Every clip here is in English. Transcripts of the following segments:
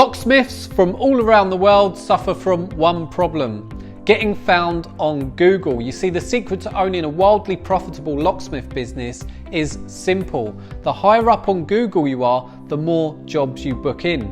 Locksmiths from all around the world suffer from one problem: getting found on Google. You see, the secret to owning a wildly profitable locksmith business is simple. The higher up on Google you are, the more jobs you book in.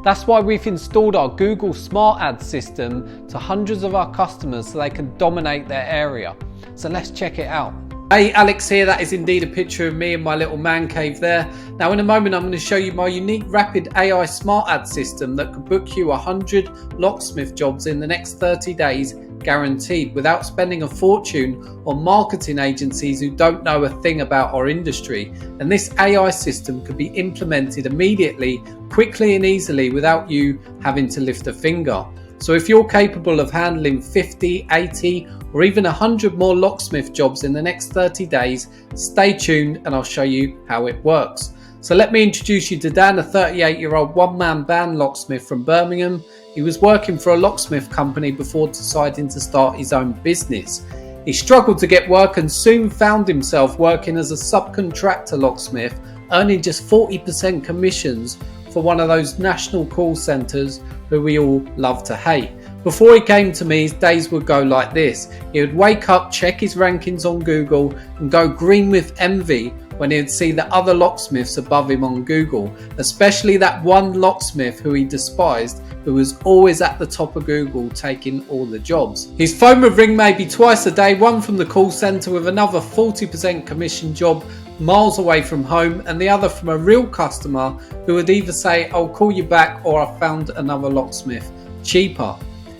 That's why we've installed our Google Smart Ad system to hundreds of our customers so they can dominate their area. So let's check it out. Hey, Alex here. That is indeed a picture of me in my little man cave there. Now in a moment I'm going to show you my unique rapid AI smart ad system that could book you 100 locksmith jobs in the next 30 days guaranteed, without spending a fortune on marketing agencies who don't know a thing about our industry. And this AI system could be implemented immediately, quickly and easily without you having to lift a finger. So if you're capable of handling 50, 80 or even 100 more locksmith jobs in the next 30 days, stay tuned and I'll show you how it works. So let me introduce you to Dan, a 38-year-old one-man band locksmith from Birmingham. He was working for a locksmith company before deciding to start his own business. He struggled to get work and soon found himself working as a subcontractor locksmith, earning just 40% commissions for one of those national call centres who we all love to hate. Before he came to me, his days would go like this. He would wake up, check his rankings on Google and go green with envy when he'd see the other locksmiths above him on Google, especially that one locksmith who he despised, who was always at the top of Google taking all the jobs. His phone would ring maybe twice a day, one from the call centre with another 40% commission job miles away from home, and the other from a real customer who would either say, "I'll call you back," or "I found another locksmith cheaper."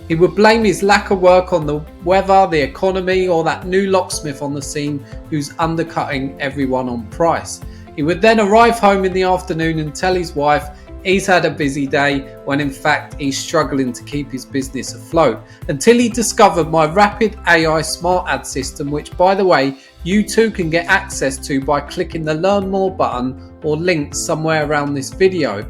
He would blame his lack of work on the weather, the economy, or that new locksmith on the scene who's undercutting everyone on price. He would then arrive home in the afternoon and tell his wife he's had a busy day, when in fact he's struggling to keep his business afloat, until he discovered my rapid AI smart ad system, which, by the way, you too can get access to by clicking the Learn More button or link somewhere around this video.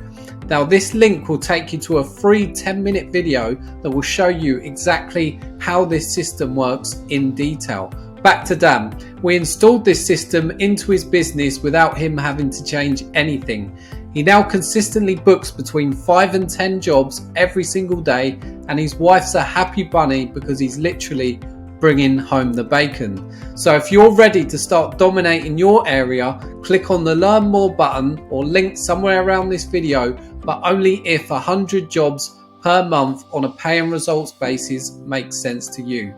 Now this link will take you to a free 10-minute video that will show you exactly how this system works in detail. Back to Dan. We installed this system into his business without him having to change anything. He now consistently books between 5 and 10 jobs every single day, and his wife's a happy bunny because he's literally bringing home the bacon. So if you're ready to start dominating your area, click on the Learn More button or link somewhere around this video, but only if 100 jobs per month on a pay and results basis makes sense to you.